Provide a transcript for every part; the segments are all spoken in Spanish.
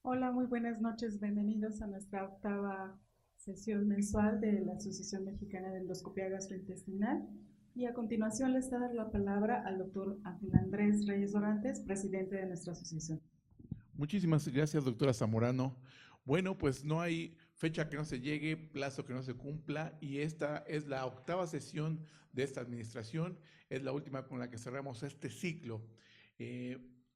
Hola, muy buenas noches. Bienvenidos a nuestra octava sesión mensual de la Asociación Mexicana de Endoscopía Gastrointestinal. Y a continuación les dar la palabra al doctor Ángel Andrés Reyes Dorantes, presidente de nuestra asociación. Muchísimas gracias, doctora Zamorano. Bueno, pues no hay fecha que no se llegue, plazo que no se cumpla, y esta es la octava sesión de esta administración, es la última con la que cerramos este ciclo.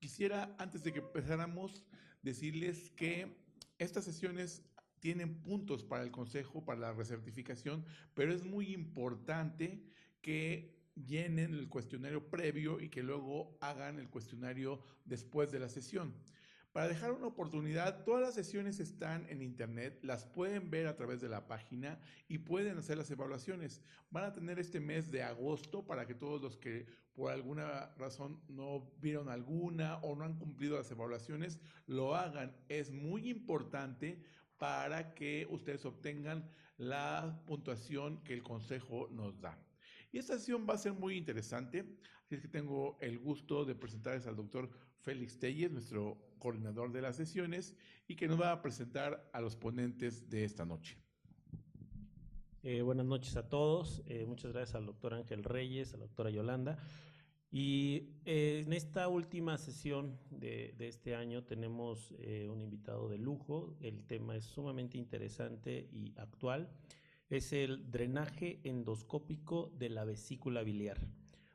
Quisiera, antes de que empezáramos, decirles que estas sesiones tienen puntos para el Consejo, para la recertificación, pero es muy importante que llenen el cuestionario previo y que luego hagan el cuestionario después de la sesión. Para dejar una oportunidad, todas las sesiones están en internet, las pueden ver a través de la página y pueden hacer las evaluaciones. Van a tener este mes de agosto para que todos los que por alguna razón no vieron alguna o no han cumplido las evaluaciones, lo hagan. Es muy importante para que ustedes obtengan la puntuación que el consejo nos da. Y esta sesión va a ser muy interesante, así es que tengo el gusto de presentarles al doctor Félix Telles, nuestro coordinador de las sesiones, y que nos va a presentar a los ponentes de esta noche. Buenas noches a todos, muchas gracias al doctor Ángel Reyes, a la doctora Yolanda. Y en esta última sesión de este año tenemos un invitado de lujo. El tema es sumamente interesante y actual. Es el drenaje endoscópico de la vesícula biliar.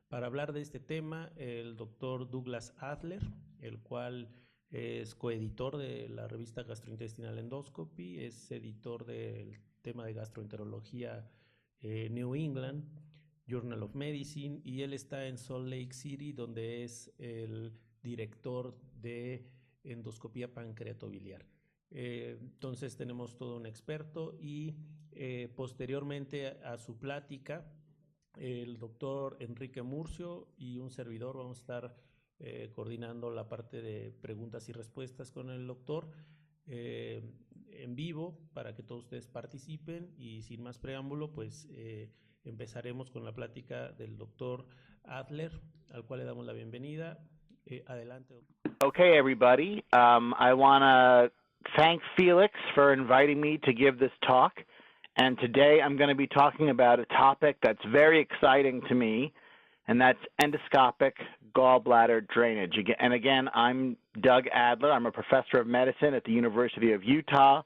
Para hablar de este tema, el doctor Douglas Adler, el cual es coeditor de la revista Gastrointestinal Endoscopy, es editor del tema de gastroenterología New England, Journal of Medicine, y él está en Salt Lake City, donde es el director de endoscopía pancreatobiliar. Entonces tenemos todo un experto y posteriormente a su plática, el doctor Enrique Murcio y un servidor vamos a estar coordinando la parte de preguntas y respuestas con el doctor en vivo para que todos ustedes participen, y sin más preámbulo pues empezaremos con la plática del doctor Adler, al cual le damos la bienvenida. Adelante, doctor. Okay, everybody. I want to thank Felix for inviting me to give this talk. And today I'm going to be talking about a topic that's very exciting to me, and that's endoscopic gallbladder drainage. And again, I'm Doug Adler. I'm a professor of medicine at the University of Utah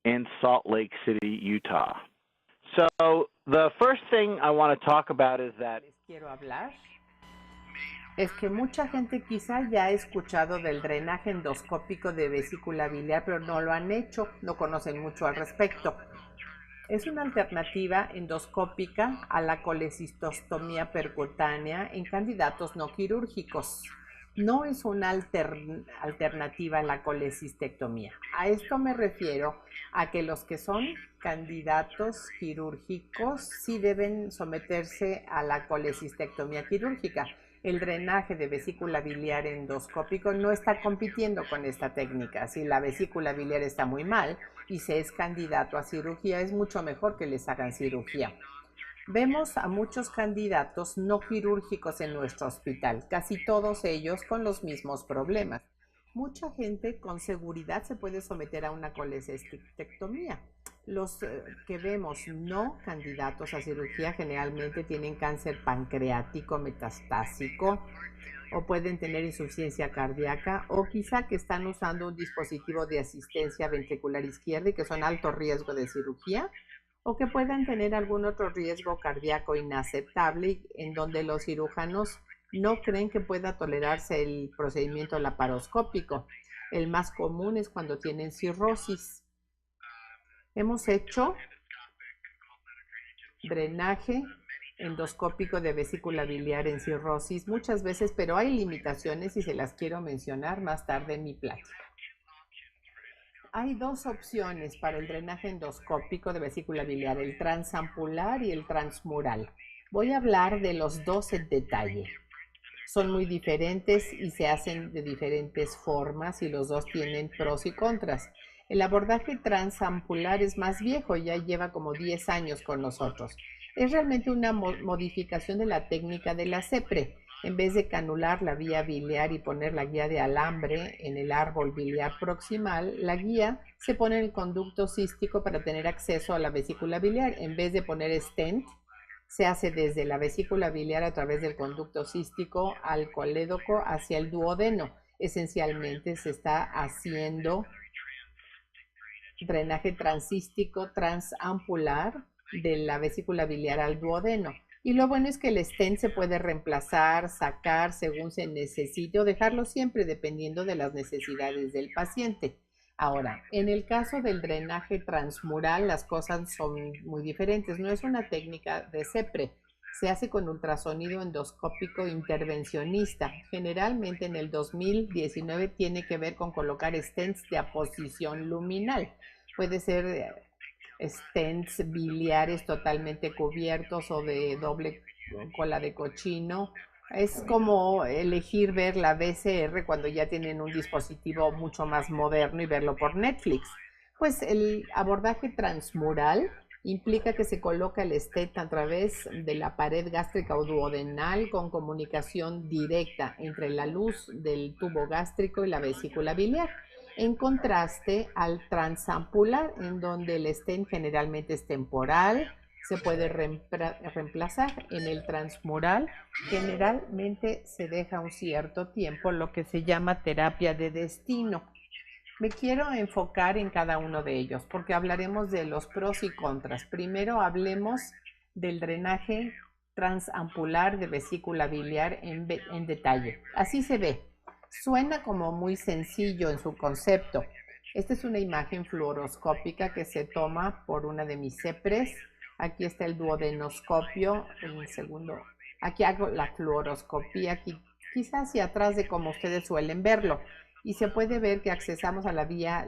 in Salt Lake City, Utah. So the first thing I want to talk about is that quiero hablar es que mucha gente quizá ya ha escuchado del drenaje endoscópico de vesícula biliar, pero no lo han hecho, no conocen mucho al respecto. Es una alternativa endoscópica a la colecistostomía percutánea en candidatos no quirúrgicos. No es una alternativa a la colecistectomía. A esto me refiero a que los que son candidatos quirúrgicos sí deben someterse a la colecistectomía quirúrgica. El drenaje de vesícula biliar endoscópico no está compitiendo con esta técnica. Si la vesícula biliar está muy mal y se es candidato a cirugía, es mucho mejor que les hagan cirugía. Vemos a muchos candidatos no quirúrgicos en nuestro hospital, casi todos ellos con los mismos problemas. Mucha gente con seguridad se puede someter a una colecistectomía. Los que vemos no candidatos a cirugía generalmente tienen cáncer pancreático metastásico o pueden tener insuficiencia cardíaca, o quizá que están usando un dispositivo de asistencia ventricular izquierda y que son alto riesgo de cirugía, o que puedan tener algún otro riesgo cardíaco inaceptable en donde los cirujanos no creen que pueda tolerarse el procedimiento laparoscópico. El más común es cuando tienen cirrosis. Hemos hecho drenaje endoscópico de vesícula biliar en cirrosis muchas veces, pero hay limitaciones y se las quiero mencionar más tarde en mi plática. Hay dos opciones para el drenaje endoscópico de vesícula biliar, el transampular y el transmural. Voy a hablar de los dos en detalle. Son muy diferentes y se hacen de diferentes formas y los dos tienen pros y contras. El abordaje transampular es más viejo, ya lleva como 10 años con nosotros. Es realmente una modificación de la técnica de la CEPRE. En vez de canular la vía biliar y poner la guía de alambre en el árbol biliar proximal, la guía se pone en el conducto cístico para tener acceso a la vesícula biliar. En vez de poner stent, se hace desde la vesícula biliar a través del conducto cístico al colédoco hacia el duodeno. Esencialmente se está haciendo drenaje transcístico transampular de la vesícula biliar al duodeno. Y lo bueno es que el stent se puede reemplazar, sacar según se necesite o dejarlo siempre dependiendo de las necesidades del paciente. Ahora, en el caso del drenaje transmural, las cosas son muy diferentes. No es una técnica de CEPRE. Se hace con ultrasonido endoscópico intervencionista. Generalmente en el 2019 tiene que ver con colocar stents de aposición luminal. Puede ser stents biliares totalmente cubiertos o de doble cola de cochino. Es como elegir ver la BCR cuando ya tienen un dispositivo mucho más moderno y verlo por Netflix. Pues el abordaje transmural implica que se coloca el stent a través de la pared gástrica o duodenal con comunicación directa entre la luz del tubo gástrico y la vesícula biliar, en contraste al transampular, en donde el stent generalmente es temporal, se puede reemplazar. En el transmural generalmente se deja un cierto tiempo, lo que se llama terapia de destino. Me quiero enfocar en cada uno de ellos porque hablaremos de los pros y contras. Primero hablemos del drenaje transampular de vesícula biliar en detalle. Así se ve. Suena como muy sencillo en su concepto. Esta es una imagen fluoroscópica que se toma por una de mis CEPRES. Aquí está el duodenoscopio, en el segundo. Aquí hago la fluoroscopía, quizás hacia atrás de como ustedes suelen verlo. Y se puede ver que accesamos a la vía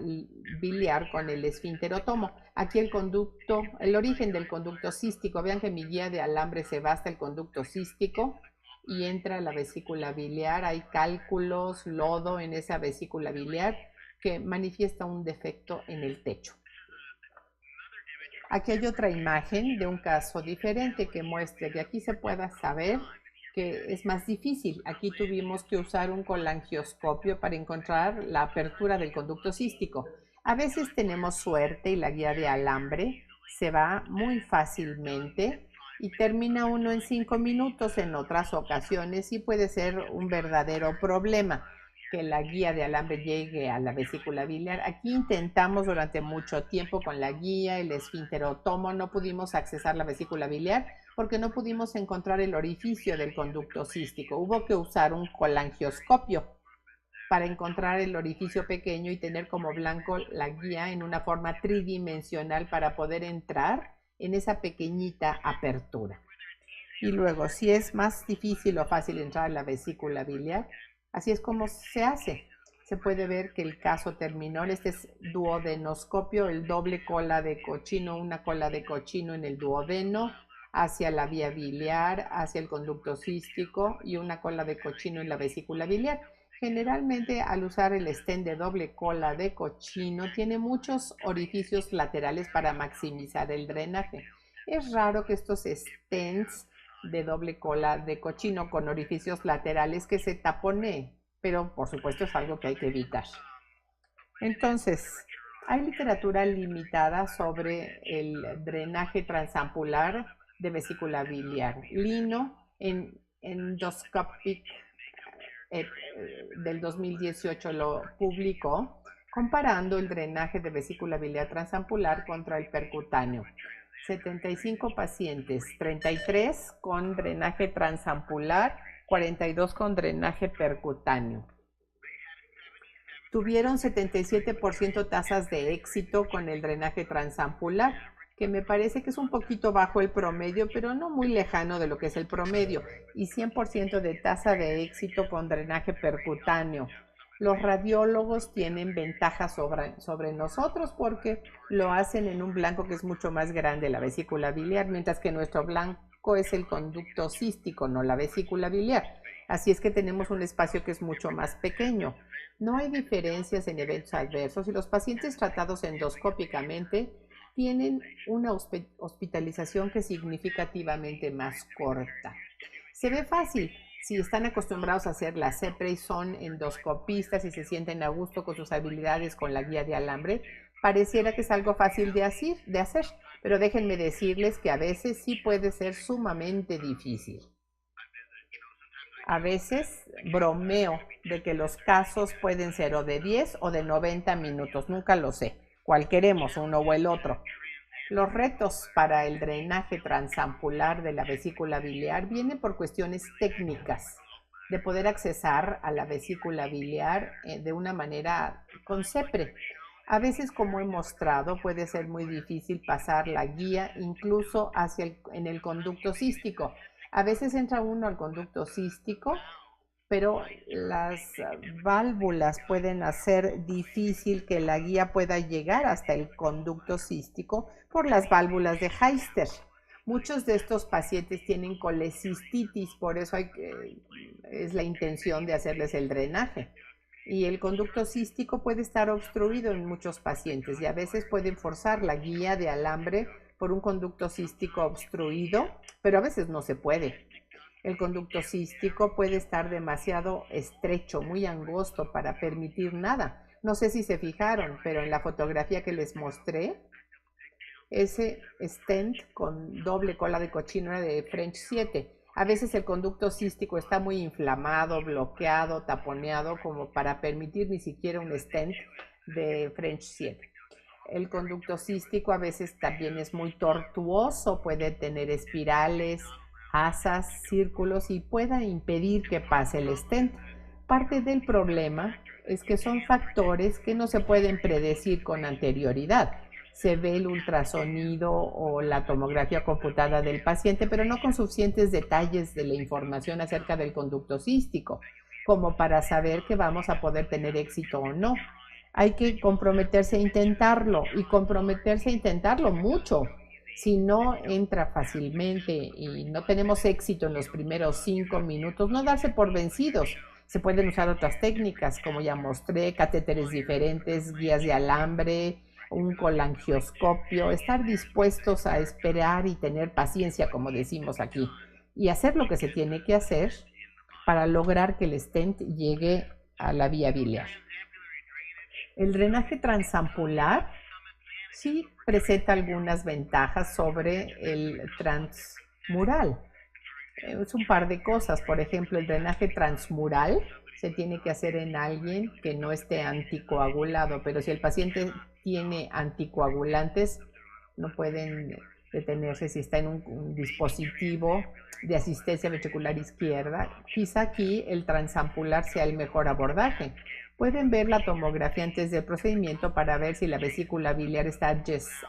biliar con el esfínterotomo. Aquí el origen del conducto cístico. Vean que mi guía de alambre se va hasta el conducto cístico y entra a la vesícula biliar. Hay cálculos, lodo en esa vesícula biliar que manifiesta un defecto en el techo. Aquí hay otra imagen de un caso diferente que muestra que aquí se pueda saber que es más difícil. Aquí tuvimos que usar un colangioscopio para encontrar la apertura del conducto cístico. A veces tenemos suerte y la guía de alambre se va muy fácilmente y termina uno en 5 minutos. En otras ocasiones sí puede ser un verdadero problema que la guía de alambre llegue a la vesícula biliar. Aquí intentamos durante mucho tiempo con la guía, el esfínterotomo, no pudimos accesar la vesícula biliar porque no pudimos encontrar el orificio del conducto cístico. Hubo que usar un colangioscopio para encontrar el orificio pequeño y tener como blanco la guía en una forma tridimensional para poder entrar en esa pequeñita apertura. Y luego, si es más difícil o fácil entrar a la vesícula biliar, así es como se hace. Se puede ver que el caso terminó. Este es duodenoscopio, el doble cola de cochino, una cola de cochino en el duodeno, hacia la vía biliar, hacia el conducto cístico y una cola de cochino en la vesícula biliar. Generalmente al usar el stent de doble cola de cochino tiene muchos orificios laterales para maximizar el drenaje. Es raro que estos stents de doble cola de cochino con orificios laterales que se taponee, pero por supuesto es algo que hay que evitar. Entonces, hay literatura limitada sobre el drenaje transampular de vesícula biliar. Lino en Endoscopic del 2018 lo publicó comparando el drenaje de vesícula biliar transampular contra el percutáneo. 75 pacientes, 33 con drenaje transampular, 42 con drenaje percutáneo. Tuvieron 77% tasas de éxito con el drenaje transampular, que me parece que es un poquito bajo el promedio, pero no muy lejano de lo que es el promedio, y 100% de tasa de éxito con drenaje percutáneo. Los radiólogos tienen ventaja sobre nosotros porque lo hacen en un blanco que es mucho más grande, la vesícula biliar, mientras que nuestro blanco es el conducto cístico, no la vesícula biliar. Así es que tenemos un espacio que es mucho más pequeño. No hay diferencias en eventos adversos y los pacientes tratados endoscópicamente tienen una hospitalización que es significativamente más corta. Se ve fácil. Si están acostumbrados a hacer la CEPRE y son endoscopistas y se sienten a gusto con sus habilidades con la guía de alambre, pareciera que es algo fácil de hacer, pero déjenme decirles que a veces sí puede ser sumamente difícil. A veces bromeo de que los casos pueden ser o de 10 o de 90 minutos, nunca lo sé, cuál queremos, uno o el otro. Los retos para el drenaje transampular de la vesícula biliar vienen por cuestiones técnicas, de poder accesar a la vesícula biliar de una manera con CEPRE. A veces, como he mostrado, puede ser muy difícil pasar la guía incluso en el conducto cístico. A veces entra uno al conducto cístico, pero las válvulas pueden hacer difícil que la guía pueda llegar hasta el conducto cístico por las válvulas de Heister. Muchos de estos pacientes tienen colecistitis, por eso es la intención de hacerles el drenaje. Y el conducto cístico puede estar obstruido en muchos pacientes y a veces pueden forzar la guía de alambre por un conducto cístico obstruido, pero a veces no se puede. El conducto cístico puede estar demasiado estrecho, muy angosto para permitir nada. No sé si se fijaron, pero en la fotografía que les mostré, ese stent con doble cola de cochino era de French 7. A veces el conducto cístico está muy inflamado, bloqueado, taponeado, como para permitir ni siquiera un stent de French 7. El conducto cístico a veces también es muy tortuoso, puede tener espirales, asas, círculos y pueda impedir que pase el stent. Parte del problema es que son factores que no se pueden predecir con anterioridad. Se ve el ultrasonido o la tomografía computada del paciente, pero no con suficientes detalles de la información acerca del conducto cístico, como para saber que vamos a poder tener éxito o no. Hay que comprometerse a intentarlo y comprometerse a intentarlo mucho. Si no entra fácilmente y no tenemos éxito en los primeros 5 minutos, no darse por vencidos. Se pueden usar otras técnicas, como ya mostré, catéteres diferentes, guías de alambre, un colangioscopio, estar dispuestos a esperar y tener paciencia, como decimos aquí, y hacer lo que se tiene que hacer para lograr que el stent llegue a la vía biliar. El drenaje transampular sí presenta algunas ventajas sobre el transmural. Es un par de cosas. Por ejemplo, el drenaje transmural se tiene que hacer en alguien que no esté anticoagulado, pero si el paciente tiene anticoagulantes, no pueden detenerse si está en un dispositivo de asistencia ventricular izquierda. Quizá aquí el transampular sea el mejor abordaje. Pueden ver la tomografía antes del procedimiento para ver si la vesícula biliar está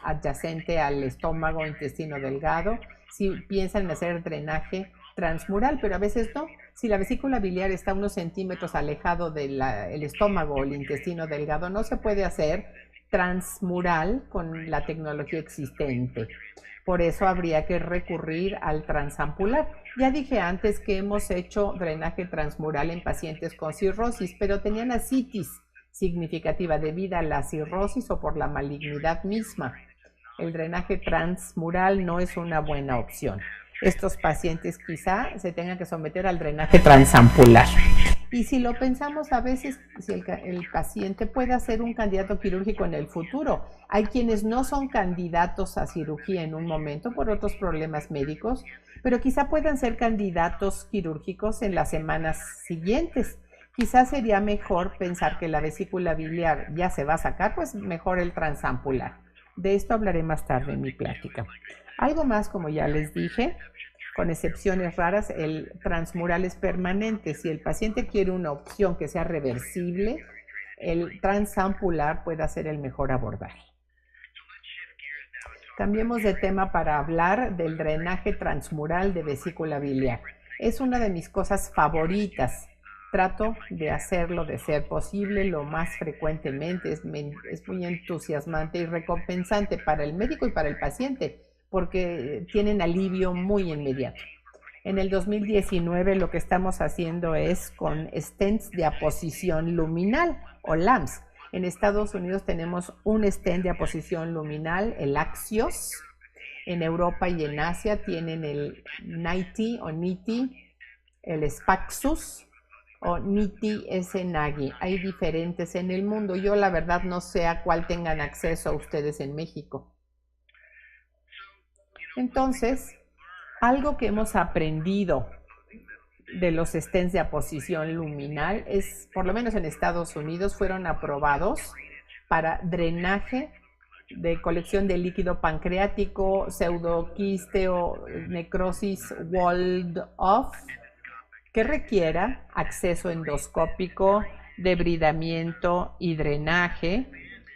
adyacente al estómago o intestino delgado, si piensan en hacer drenaje transmural, pero a veces no. Si la vesícula biliar está unos centímetros alejado del estómago o el intestino delgado, no se puede hacer transmural con la tecnología existente. Por eso habría que recurrir al transampular. Ya dije antes que hemos hecho drenaje transmural en pacientes con cirrosis, pero tenían ascitis significativa debido a la cirrosis o por la malignidad misma. El drenaje transmural no es una buena opción. Estos pacientes quizá se tengan que someter al drenaje transampular. Y si lo pensamos, a veces si el paciente puede ser un candidato quirúrgico en el futuro. Hay quienes no son candidatos a cirugía en un momento por otros problemas médicos, pero quizá puedan ser candidatos quirúrgicos en las semanas siguientes. Quizá sería mejor pensar que la vesícula biliar ya se va a sacar, pues mejor el transampular. De esto hablaré más tarde en mi plática. Algo más, como ya les dije, con excepciones raras, el transmural es permanente. Si el paciente quiere una opción que sea reversible, el transampular puede ser el mejor abordaje. Cambiemos de tema para hablar del drenaje transmural de vesícula biliar. Es una de mis cosas favoritas. Trato de hacerlo de ser posible lo más frecuentemente. Es muy entusiasmante y recompensante para el médico y para el paciente, porque tienen alivio muy inmediato. En el 2019 lo que estamos haciendo es con stents de aposición luminal o LAMS. En Estados Unidos tenemos un stent de aposición luminal, el Axios. En Europa y en Asia tienen el NITI o NITI. el Spaxus o Niti Nagi. Hay diferentes en el mundo. Yo la verdad no sé a cuál tengan acceso a ustedes en México. Entonces, algo que hemos aprendido de los stents de aposición luminal es, por lo menos en Estados Unidos, fueron aprobados para drenaje de colección de líquido pancreático, pseudoquiste o necrosis walled-off, que requiera acceso endoscópico, debridamiento y drenaje,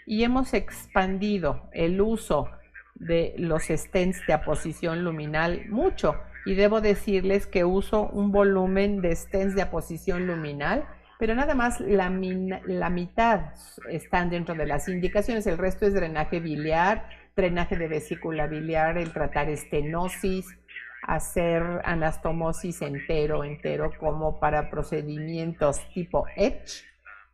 y hemos expandido el uso de los stents de aposición luminal mucho, y debo decirles que uso un volumen de stents de aposición luminal, pero nada más la mitad están dentro de las indicaciones, el resto es drenaje biliar, drenaje de vesícula biliar, el tratar estenosis, hacer anastomosis entero como para procedimientos tipo EDGE.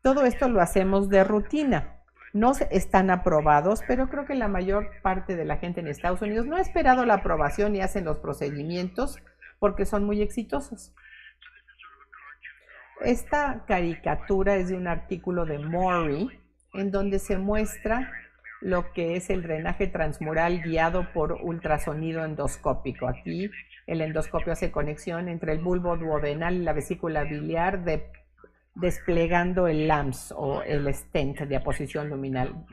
Todo esto lo hacemos de rutina. No están aprobados, pero creo que la mayor parte de la gente en Estados Unidos no ha esperado la aprobación y hacen los procedimientos porque son muy exitosos. Esta caricatura es de un artículo de Mori, en donde se muestra lo que es el drenaje transmural guiado por ultrasonido endoscópico. Aquí el endoscopio hace conexión entre el bulbo duodenal y la vesícula biliar desplegando el LAMS o el stent de aposición luminal.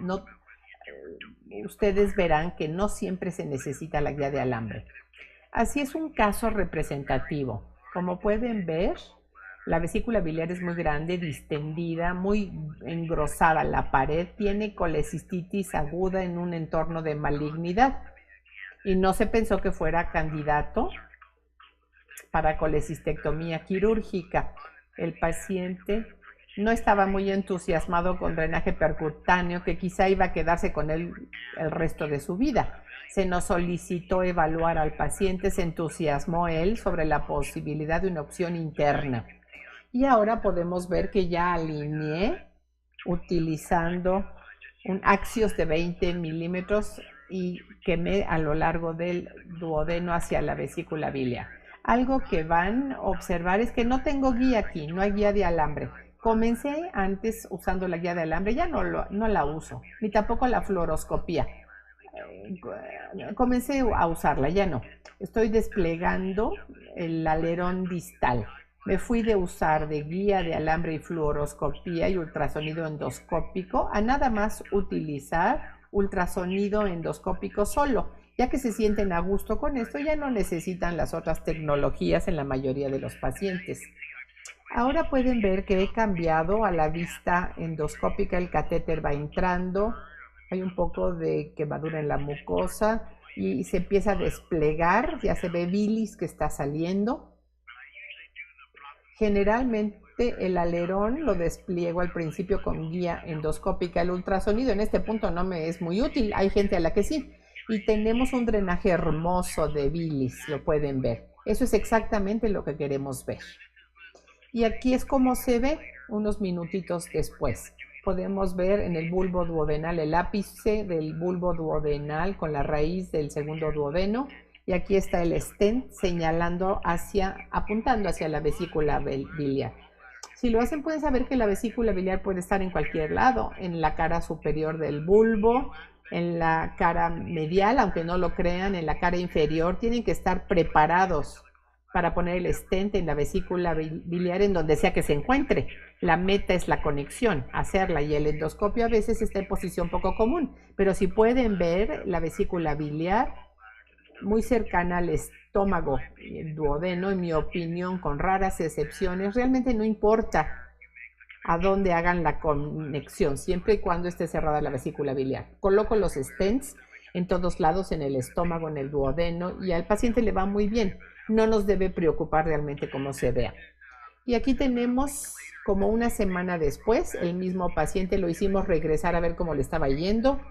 Ustedes verán que no siempre se necesita la guía de alambre. Así es un caso representativo. Como pueden ver, la vesícula biliar es muy grande, distendida, muy engrosada. La pared tiene colecistitis aguda en un entorno de malignidad y no se pensó que fuera candidato para colecistectomía quirúrgica. El paciente no estaba muy entusiasmado con drenaje percutáneo, que quizá iba a quedarse con él el resto de su vida. Se nos solicitó evaluar al paciente, se entusiasmó él sobre la posibilidad de una opción interna. Y ahora podemos ver que ya alineé utilizando un axios de 20 milímetros y quemé a lo largo del duodeno hacia la vesícula biliar. Algo que van a observar es que no tengo guía aquí, no hay guía de alambre. Comencé antes usando la guía de alambre, ya no la uso, ni tampoco la fluoroscopía. Comencé a usarla, ya no. Estoy desplegando el alerón distal. Me fui de usar de guía de alambre y fluoroscopía y ultrasonido endoscópico a nada más utilizar ultrasonido endoscópico solo. Ya que se sienten a gusto con esto, ya no necesitan las otras tecnologías en la mayoría de los pacientes. Ahora pueden ver que he cambiado a la vista endoscópica, el catéter va entrando, hay un poco de quemadura en la mucosa y se empieza a desplegar, ya se ve bilis que está saliendo. Generalmente el alerón lo despliego al principio con guía endoscópica. El ultrasonido en este punto no me es muy útil, hay gente a la que sí. Y tenemos un drenaje hermoso de bilis, lo pueden ver. Eso es exactamente lo que queremos ver. Y aquí es como se ve unos minutitos después. Podemos ver en el bulbo duodenal el ápice del bulbo duodenal con la raíz del segundo duodeno. Y aquí está el stent señalando apuntando hacia la vesícula biliar. Si lo hacen pueden saber que la vesícula biliar puede estar en cualquier lado, en la cara superior del bulbo, en la cara medial, aunque no lo crean, en la cara inferior. Tienen que estar preparados para poner el stent en la vesícula biliar en donde sea que se encuentre. La meta es la conexión, hacerla, y el endoscopio a veces está en posición poco común, pero si pueden ver la vesícula biliar muy cercana al estómago, el duodeno, en mi opinión, con raras excepciones, realmente no importa a dónde hagan la conexión, siempre y cuando esté cerrada la vesícula biliar. Coloco los stents en todos lados, en el estómago, en el duodeno, y al paciente le va muy bien. No nos debe preocupar realmente cómo se vea. Y aquí tenemos como una semana después, el mismo paciente lo hicimos regresar a ver cómo le estaba yendo.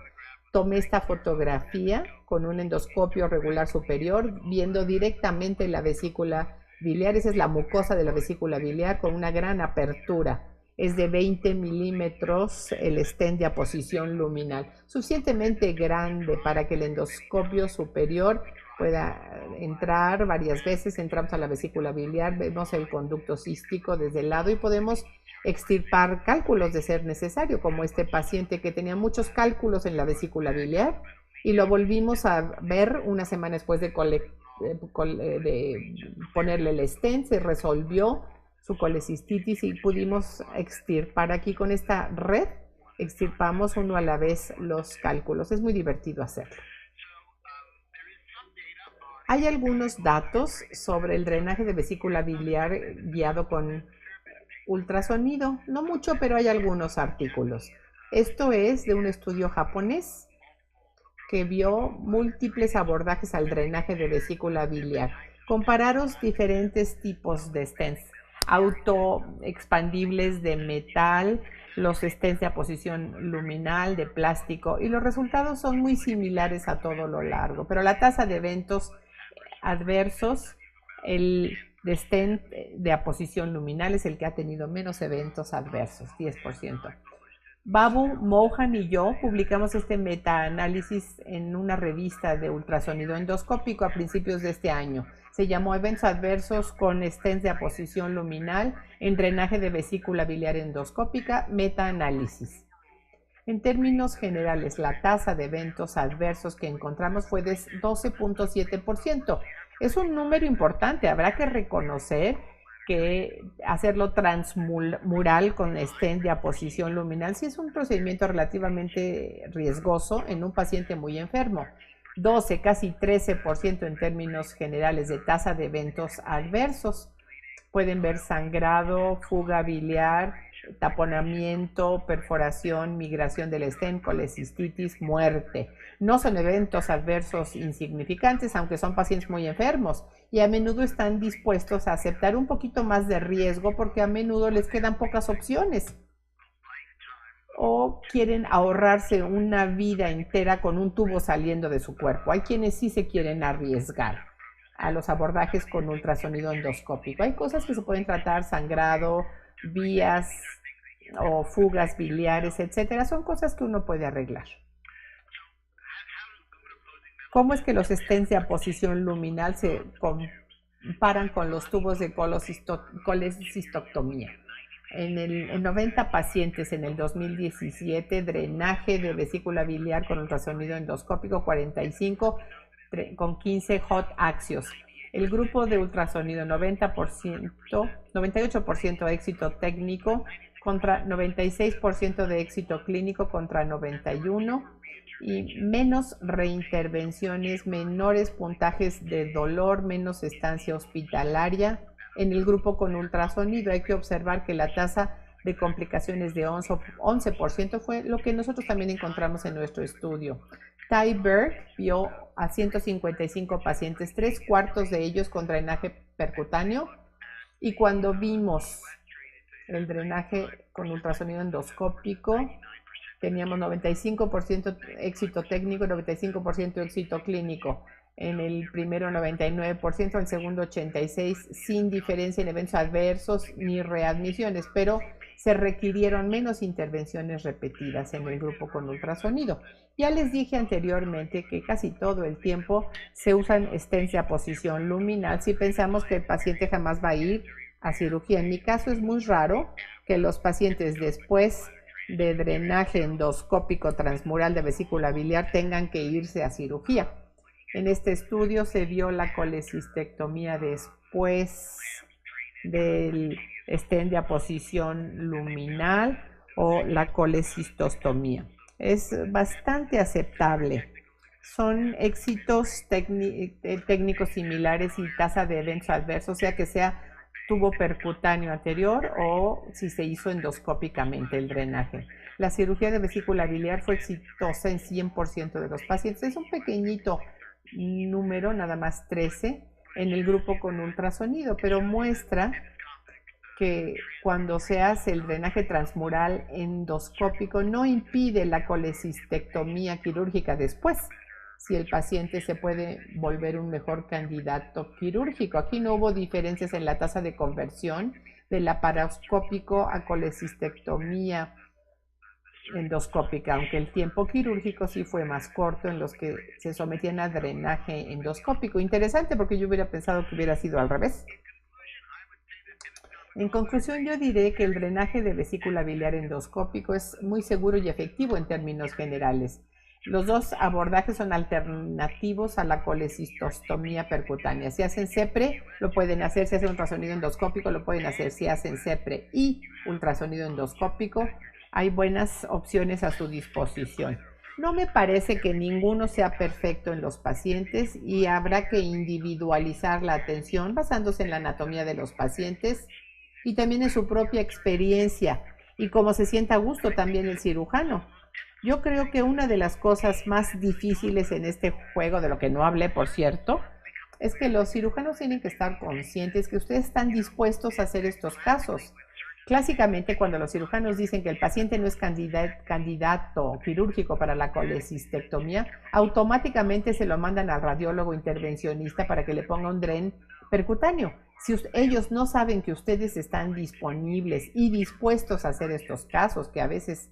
Tomé esta fotografía con un endoscopio regular superior, viendo directamente la vesícula biliar. Esa es la mucosa de la vesícula biliar con una gran apertura. Es de 20 milímetros el stent de aposición luminal, suficientemente grande para que el endoscopio superior pueda entrar varias veces. Entramos a la vesícula biliar, vemos el conducto cístico desde el lado y podemos extirpar cálculos de ser necesario, como este paciente que tenía muchos cálculos en la vesícula biliar y lo volvimos a ver una semana después de ponerle el stent. Se resolvió su colecistitis y pudimos extirpar aquí con esta red, extirpamos uno a la vez los cálculos. Es muy divertido hacerlo. Hay algunos datos sobre el drenaje de vesícula biliar guiado con ultrasonido. No mucho, pero hay algunos artículos. Esto es de un estudio japonés que vio múltiples abordajes al drenaje de vesícula biliar. Compararos diferentes tipos de stents. Autoexpandibles de metal, los stents de aposición luminal, de plástico, y los resultados son muy similares a todo lo largo, pero la tasa de eventos adversos, el de stent de aposición luminal es el que ha tenido menos eventos adversos, 10%. Babu, Mohan y yo publicamos este metaanálisis en una revista de ultrasonido endoscópico a principios de este año. Se llamó Eventos adversos con stents de aposición luminal en drenaje de vesícula biliar endoscópica, metaanálisis. En términos generales, la tasa de eventos adversos que encontramos fue de 12.7%. Es un número importante, habrá que reconocer que hacerlo transmural con stent de aposición luminal sí es un procedimiento relativamente riesgoso en un paciente muy enfermo. 12, casi 13% en términos generales de tasa de eventos adversos. Pueden ver sangrado, fuga biliar, taponamiento, perforación, migración del stent, colecistitis, muerte. No son eventos adversos insignificantes, aunque son pacientes muy enfermos y a menudo están dispuestos a aceptar un poquito más de riesgo porque a menudo les quedan pocas opciones o quieren ahorrarse una vida entera con un tubo saliendo de su cuerpo. Hay quienes sí se quieren arriesgar a los abordajes con ultrasonido endoscópico. Hay cosas que se pueden tratar, sangrado, vías o fugas biliares, etcétera. Son cosas que uno puede arreglar. ¿Cómo es que los stents de aposición luminal se comparan con los tubos de colecistectomía? En 90 pacientes en el 2017, drenaje de vesícula biliar con ultrasonido endoscópico 45 con 15 hot axios. El grupo de ultrasonido 98% de éxito técnico contra 96% de éxito clínico contra 91 y menos reintervenciones, menores puntajes de dolor, menos estancia hospitalaria. En el grupo con ultrasonido hay que observar que la tasa de complicaciones de 11% fue lo que nosotros también encontramos en nuestro estudio. Ty Berg vio a 155 pacientes, 3/4 de ellos con drenaje percutáneo, y cuando vimos el drenaje con ultrasonido endoscópico, teníamos 95% éxito técnico, 95% éxito clínico. En el primero 99%, en el segundo 86%, sin diferencia en eventos adversos ni readmisiones, pero se requirieron menos intervenciones repetidas en el grupo con ultrasonido. Ya les dije anteriormente que casi todo el tiempo se usan stents de aposición luminal si pensamos que el paciente jamás va a ir a cirugía. En mi caso es muy raro que los pacientes después de drenaje endoscópico transmural de vesícula biliar tengan que irse a cirugía. En este estudio se vio la colecistectomía después del stent de aposición luminal o la colecistostomía. Es bastante aceptable. Son éxitos técnicos similares y tasa de eventos adversos, o sea que sea tubo percutáneo anterior o si se hizo endoscópicamente el drenaje. La cirugía de vesícula biliar fue exitosa en 100% de los pacientes. Es un pequeñito número, nada más 13, en el grupo con ultrasonido, pero muestra que cuando se hace el drenaje transmural endoscópico no impide la colecistectomía quirúrgica después, si el paciente se puede volver un mejor candidato quirúrgico. Aquí no hubo diferencias en la tasa de conversión de laparoscópico a colecistectomía endoscópica, aunque el tiempo quirúrgico sí fue más corto en los que se sometían a drenaje endoscópico. Interesante, porque yo hubiera pensado que hubiera sido al revés. En conclusión, yo diré que el drenaje de vesícula biliar endoscópico es muy seguro y efectivo en términos generales. Los dos abordajes son alternativos a la colecistostomía percutánea. Si hacen CEPRE, lo pueden hacer. Si hacen ultrasonido endoscópico, lo pueden hacer. Si hacen CEPRE y ultrasonido endoscópico, hay buenas opciones a su disposición. No me parece que ninguno sea perfecto en los pacientes y habrá que individualizar la atención basándose en la anatomía de los pacientes y también en su propia experiencia y cómo se sienta a gusto también el cirujano. Yo creo que una de las cosas más difíciles en este juego, de lo que no hablé, por cierto, es que los cirujanos tienen que estar conscientes que ustedes están dispuestos a hacer estos casos. Clásicamente, cuando los cirujanos dicen que el paciente no es candidato quirúrgico para la colecistectomía, automáticamente se lo mandan al radiólogo intervencionista para que le ponga un dren percutáneo. Si ellos no saben que ustedes están disponibles y dispuestos a hacer estos casos, que a veces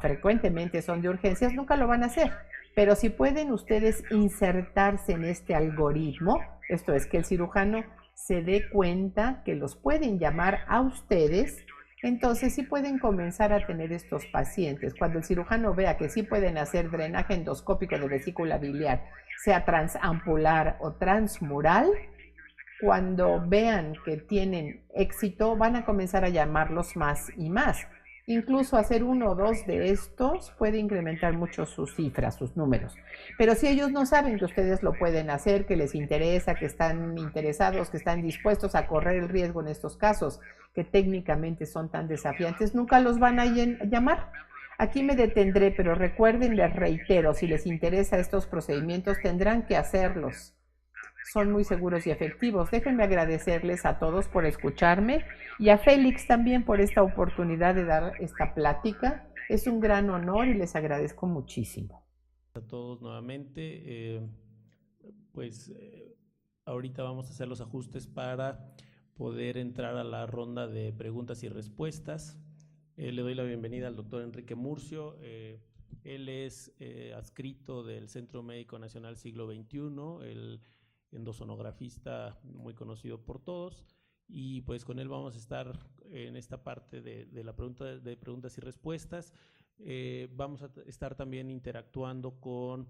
frecuentemente son de urgencias, nunca lo van a hacer. Pero si pueden ustedes insertarse en este algoritmo, esto es que el cirujano se dé cuenta que los pueden llamar a ustedes, entonces sí pueden comenzar a tener estos pacientes. Cuando el cirujano vea que sí pueden hacer drenaje endoscópico de vesícula biliar, sea transampular o transmural, cuando vean que tienen éxito, van a comenzar a llamarlos más y más. Incluso hacer 1 o 2 de estos puede incrementar mucho sus cifras, sus números. Pero si ellos no saben que ustedes lo pueden hacer, que les interesa, que están interesados, que están dispuestos a correr el riesgo en estos casos, que técnicamente son tan desafiantes, nunca los van a llamar. Aquí me detendré, pero recuerden, les reitero, si les interesa estos procedimientos, tendrán que hacerlos. Son muy seguros y efectivos. Déjenme agradecerles a todos por escucharme y a Félix también por esta oportunidad de dar esta plática. Es un gran honor y les agradezco muchísimo. A todos nuevamente. Ahorita vamos a hacer los ajustes para poder entrar a la ronda de preguntas y respuestas. Le doy la bienvenida al doctor Enrique Murcio. Él es adscrito del Centro Médico Nacional Siglo XXI, el endosonografista muy conocido por todos, y pues con él vamos a estar en esta parte de la pregunta de preguntas y respuestas. Vamos a estar también interactuando con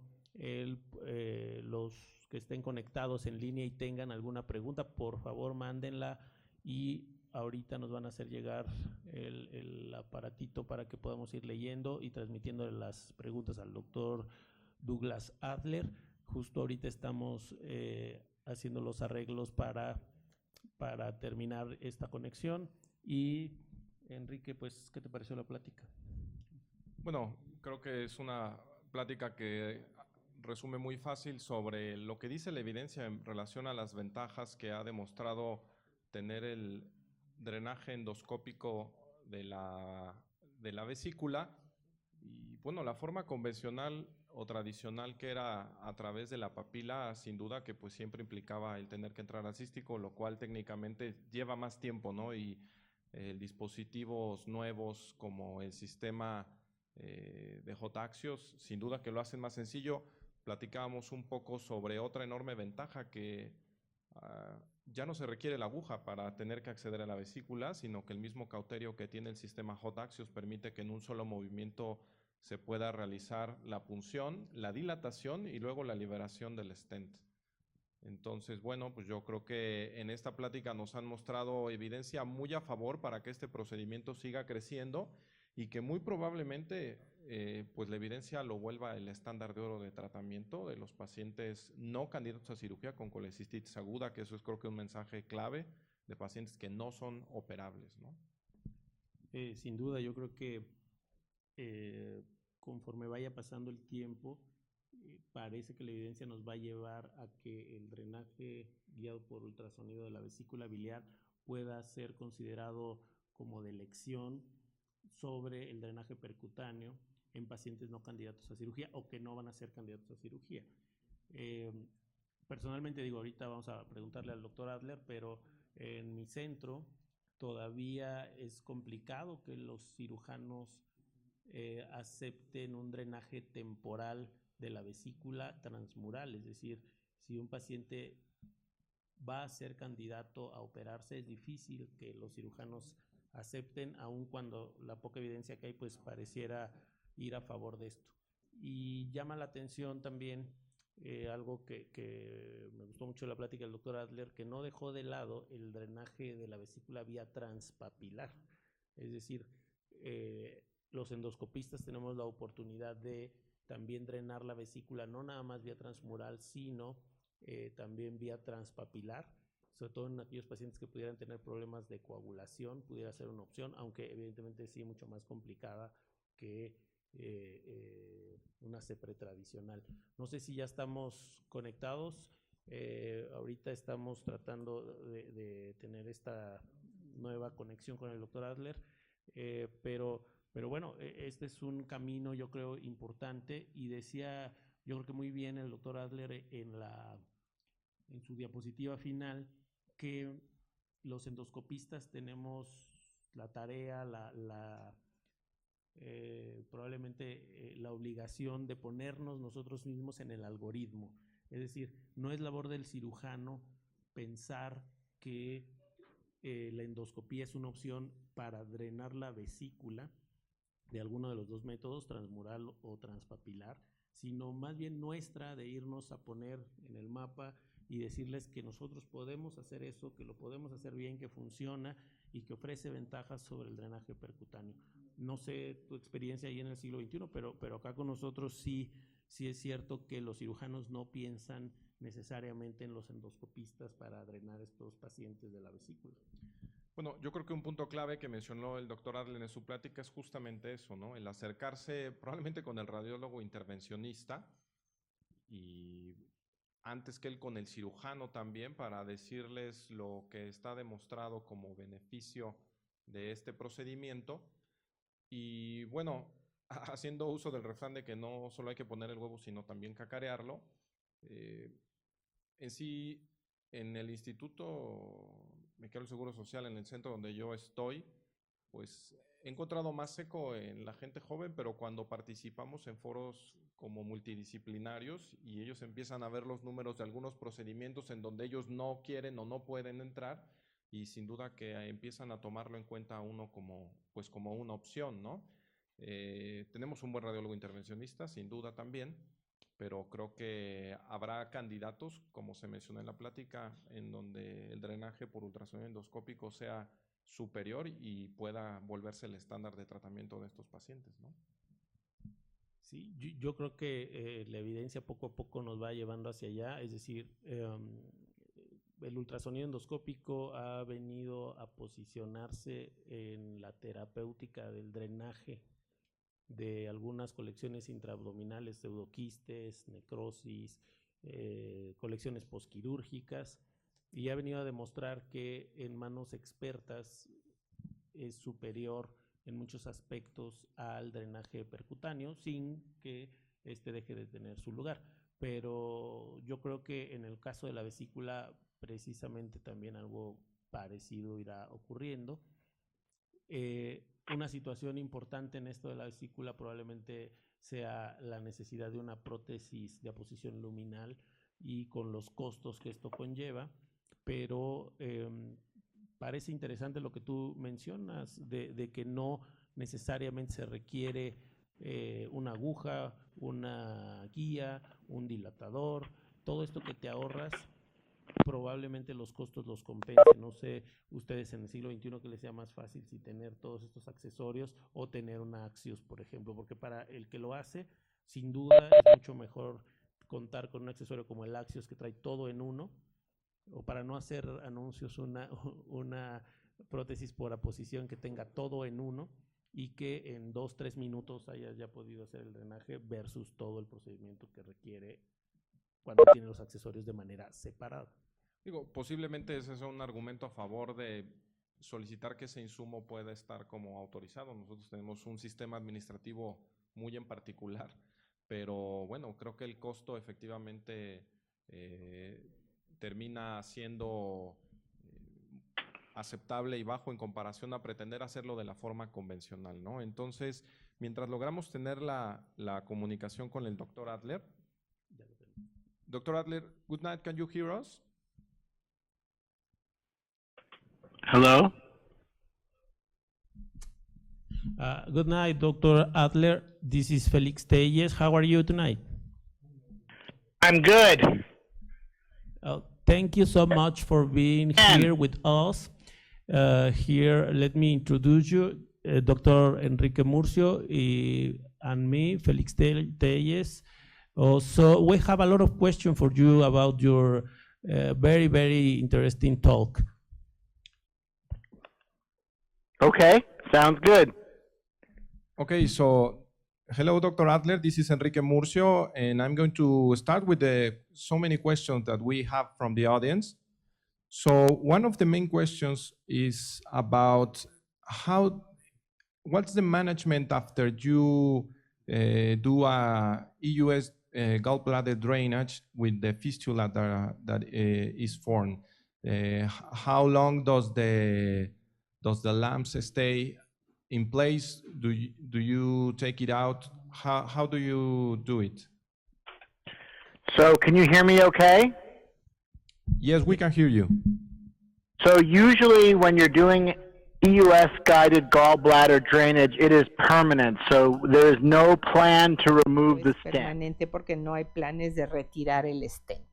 los que estén conectados en línea y tengan alguna pregunta, por favor mándenla, y ahorita nos van a hacer llegar el aparatito para que podamos ir leyendo y transmitiendo las preguntas al doctor Douglas Adler. Justo ahorita estamos haciendo los arreglos para terminar esta conexión. Y Enrique, pues, ¿qué te pareció la plática? Bueno, creo que es una plática que resume muy fácil sobre lo que dice la evidencia en relación a las ventajas que ha demostrado tener el drenaje endoscópico de la vesícula. Y bueno, la forma convencional o tradicional, que era a través de la papila, sin duda que pues siempre implicaba el tener que entrar al cístico, lo cual técnicamente lleva más tiempo, ¿no? Y dispositivos nuevos como el sistema de J-Axios, sin duda que lo hacen más sencillo. Platicábamos un poco sobre otra enorme ventaja, que ya no se requiere la aguja para tener que acceder a la vesícula, sino que el mismo cauterio que tiene el sistema J-Axios permite que en un solo movimiento se pueda realizar la punción, la dilatación y luego la liberación del stent. Entonces, bueno, pues yo creo que en esta plática nos han mostrado evidencia muy a favor para que este procedimiento siga creciendo y que muy probablemente pues la evidencia lo vuelva el estándar de oro de tratamiento de los pacientes no candidatos a cirugía con colecistitis aguda, que eso es creo que un mensaje clave de pacientes que no son operables, ¿no? Sin duda, yo creo que conforme vaya pasando el tiempo, parece que la evidencia nos va a llevar a que el drenaje guiado por ultrasonido de la vesícula biliar pueda ser considerado como de elección sobre el drenaje percutáneo en pacientes no candidatos a cirugía o que no van a ser candidatos a cirugía. Personalmente digo, ahorita vamos a preguntarle al doctor Adler, pero en mi centro todavía es complicado que los cirujanos acepten un drenaje temporal de la vesícula transmural, es decir, si un paciente va a ser candidato a operarse, es difícil que los cirujanos acepten, aun cuando la poca evidencia que hay pues pareciera ir a favor de esto. Y llama la atención también algo que me gustó mucho la plática del doctor Adler, que no dejó de lado el drenaje de la vesícula vía transpapilar. Es decir, los endoscopistas tenemos la oportunidad de también drenar la vesícula, no nada más vía transmural, sino también vía transpapilar, sobre todo en aquellos pacientes que pudieran tener problemas de coagulación, pudiera ser una opción, aunque evidentemente sí mucho más complicada que una CEPRE tradicional. No sé si ya estamos conectados. Ahorita estamos tratando de tener esta nueva conexión con el doctor Adler, pero bueno, este es un camino yo creo importante, y decía yo creo que muy bien el doctor Adler en su diapositiva final que los endoscopistas tenemos la tarea, probablemente la obligación de ponernos nosotros mismos en el algoritmo. Es decir, no es labor del cirujano pensar que la endoscopía es una opción para drenar la vesícula de alguno de los dos métodos, transmural o transpapilar, sino más bien nuestra de irnos a poner en el mapa y decirles que nosotros podemos hacer eso, que lo podemos hacer bien, que funciona y que ofrece ventajas sobre el drenaje percutáneo. No sé tu experiencia ahí en el siglo XXI, pero acá con nosotros sí es cierto que los cirujanos no piensan necesariamente en los endoscopistas para drenar estos pacientes de la vesícula. Bueno, yo creo que un punto clave que mencionó el doctor Adler en su plática es justamente eso, ¿no? El acercarse probablemente con el radiólogo intervencionista y antes que él con el cirujano también, para decirles lo que está demostrado como beneficio de este procedimiento. Y bueno, haciendo uso del refrán de que no solo hay que poner el huevo, sino también cacarearlo, en sí, en el Instituto Mexicano del Seguro Social, en el centro donde yo estoy, pues he encontrado más seco en la gente joven, pero cuando participamos en foros como multidisciplinarios y ellos empiezan a ver los números de algunos procedimientos en donde ellos no quieren o no pueden entrar, y sin duda que empiezan a tomarlo en cuenta uno pues como una opción, ¿no? Tenemos un buen radiólogo intervencionista, sin duda también, pero creo que habrá candidatos, como se mencionó en la plática, en donde el drenaje por ultrasonido endoscópico sea superior y pueda volverse el estándar de tratamiento de estos pacientes, ¿no? Sí, yo creo que la evidencia poco a poco nos va llevando hacia allá, es decir, el ultrasonido endoscópico ha venido a posicionarse en la terapéutica del drenaje de algunas colecciones intraabdominales, pseudoquistes, necrosis, colecciones posquirúrgicas, y ha venido a demostrar que en manos expertas es superior en muchos aspectos al drenaje percutáneo, sin que este deje de tener su lugar. Pero yo creo que en el caso de la vesícula, precisamente también algo parecido irá ocurriendo. Una situación importante en esto de la vesícula probablemente sea la necesidad de una prótesis de aposición luminal y con los costos que esto conlleva, pero parece interesante lo que tú mencionas de que no necesariamente se requiere una aguja, una guía, un dilatador, todo esto que te ahorras probablemente los costos los compensen. No sé ustedes en el siglo XXI que les sea más fácil si tener todos estos accesorios o tener una Axios, por ejemplo, porque para el que lo hace, sin duda es mucho mejor contar con un accesorio como el Axios que trae todo en uno, o para no hacer anuncios, una prótesis por aposición que tenga todo en uno y que en 2-3 minutos hayas ya podido hacer el drenaje versus todo el procedimiento que requiere cuando tiene los accesorios de manera separada. Digo, posiblemente ese sea un argumento a favor de solicitar que ese insumo pueda estar como autorizado. Nosotros tenemos un sistema administrativo muy en particular, pero bueno, creo que el costo efectivamente termina siendo aceptable y bajo en comparación a pretender hacerlo de la forma convencional, ¿no? Entonces, mientras logramos tener la comunicación con el doctor Adler. Doctor Adler, good night. Can you hear us? Hello? Good night, Dr. Adler. This is Felix Telles. How are you tonight? I'm good. Thank you so much for being here with us. Here, let me introduce you, Dr. Enrique Murcio and me, Felix Telles. So we have a lot of questions for you about your very, very interesting talk. Okay, sounds good. Okay, so hello, Dr. Adler. This is Enrique Murcio, and I'm going to start with so many questions that we have from the audience. So one of the main questions is about what's the management after you do a EUS gallbladder drainage with the fistula that is formed? How long does the lamps stay in place? Do you take it out? How do you do it? So can you hear me okay? Yes, we can hear you. So usually when you're doing EUS guided gallbladder drainage, it is permanent. So there is no plan to remove the Es stent. permanente porque no hay planes de retirar el stent.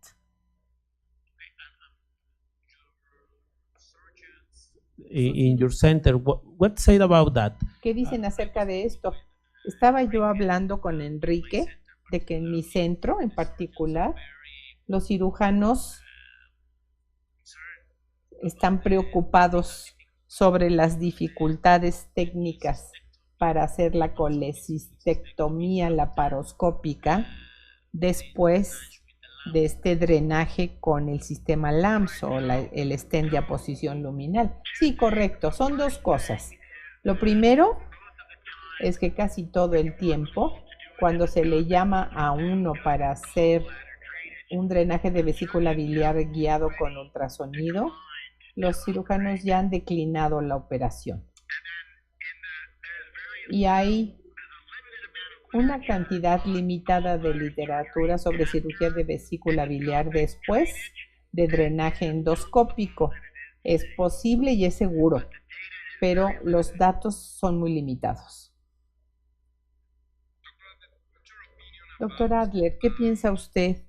In your center, what said about that? ¿Qué dicen acerca de esto? Estaba yo hablando con Enrique de que en mi centro en particular, los cirujanos están preocupados sobre las dificultades técnicas para hacer la colecistectomía laparoscópica después de este drenaje con el sistema LAMS o el stent de aposición luminal. Sí, correcto, son dos cosas. Lo primero es que casi todo el tiempo, cuando se le llama a uno para hacer un drenaje de vesícula biliar guiado con ultrasonido, los cirujanos ya han declinado la operación. Y hay una cantidad limitada de literatura sobre cirugía de vesícula biliar después de drenaje endoscópico. Es posible y es seguro, pero los datos son muy limitados. Doctor Adler, ¿qué piensa usted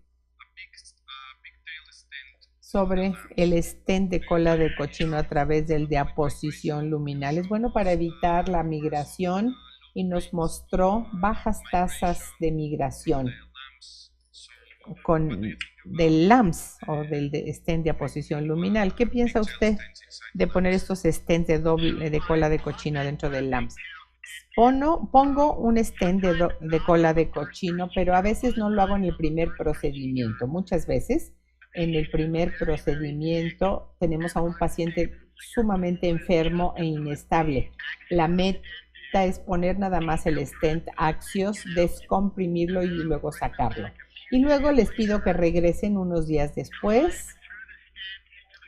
sobre el stent de cola de cochino a través del de aposición luminal? Es bueno para evitar la migración y nos mostró bajas tasas de migración del LAMS o del stent de aposición luminal. ¿Qué piensa usted de poner estos stents de cola de cochino dentro del LAMS? Pongo un stent de cola de cochino, pero a veces no lo hago en el primer procedimiento. Muchas veces en el primer procedimiento tenemos a un paciente sumamente enfermo e inestable. La meta es poner nada más el stent Axios, descomprimirlo y luego sacarlo. Y luego les pido que regresen unos días después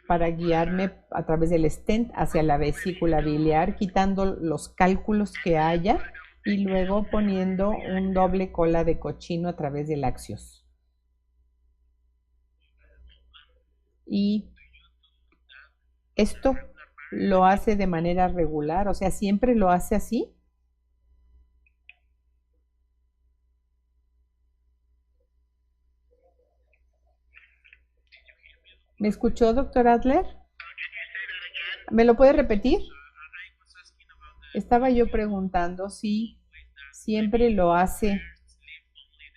para guiarme a través del stent hacia la vesícula biliar, quitando los cálculos que haya y luego poniendo un doble cola de cochino a través del Axios. Y esto lo hace de manera regular, o sea, siempre lo hace así. ¿Me escuchó, doctor Adler? ¿Me lo puede repetir? Estaba yo preguntando si siempre lo hace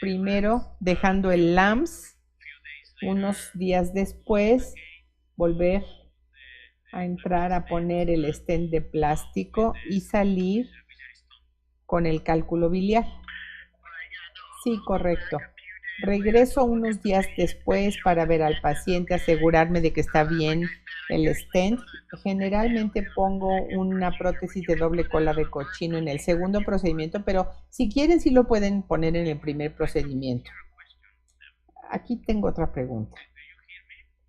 primero dejando el LAMS, unos días después volver a entrar a poner el stent de plástico y salir con el cálculo biliar. Sí, correcto. Regreso unos días después para ver al paciente, asegurarme de que está bien el stent. Generalmente pongo una prótesis de doble cola de cochino en el segundo procedimiento, pero si quieren sí lo pueden poner en el primer procedimiento. Aquí tengo otra pregunta.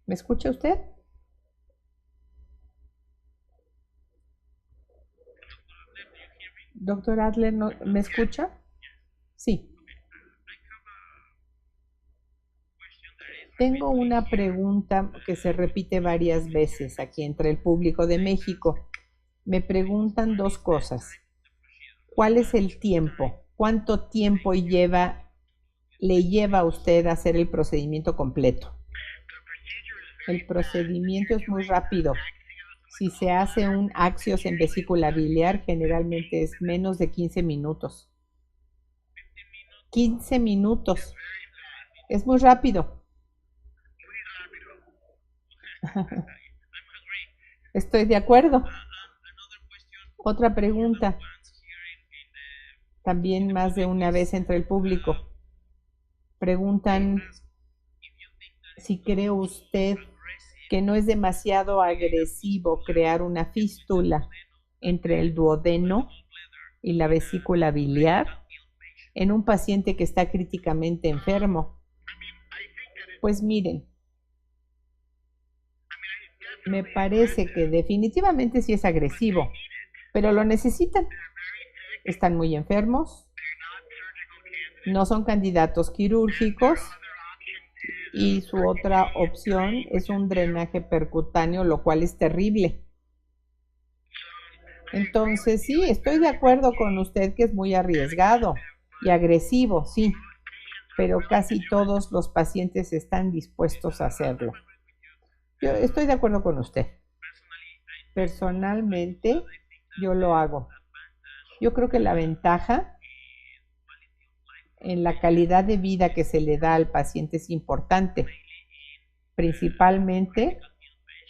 ¿Me escucha usted? Doctor Adler, ¿me escucha? Sí. Tengo una pregunta que se repite varias veces aquí entre el público de México. Me preguntan dos cosas. ¿Cuál es el tiempo? ¿Cuánto tiempo le lleva a usted a hacer el procedimiento completo? El procedimiento es muy rápido. Si se hace un axios en vesícula biliar, generalmente es menos de 15 minutos. 15 minutos. Es muy rápido. Estoy de acuerdo. Otra pregunta. También más de una vez entre el público. Preguntan si cree usted que no es demasiado agresivo crear una fístula entre el duodeno y la vesícula biliar en un paciente que está críticamente enfermo. Pues miren, me parece que definitivamente sí es agresivo, pero lo necesitan. Están muy enfermos, no son candidatos quirúrgicos y su otra opción es un drenaje percutáneo, lo cual es terrible. Entonces, sí, estoy de acuerdo con usted que es muy arriesgado y agresivo, sí, pero casi todos los pacientes están dispuestos a hacerlo. Yo estoy de acuerdo con usted. Personalmente, yo lo hago. Yo creo que la ventaja en la calidad de vida que se le da al paciente es importante, principalmente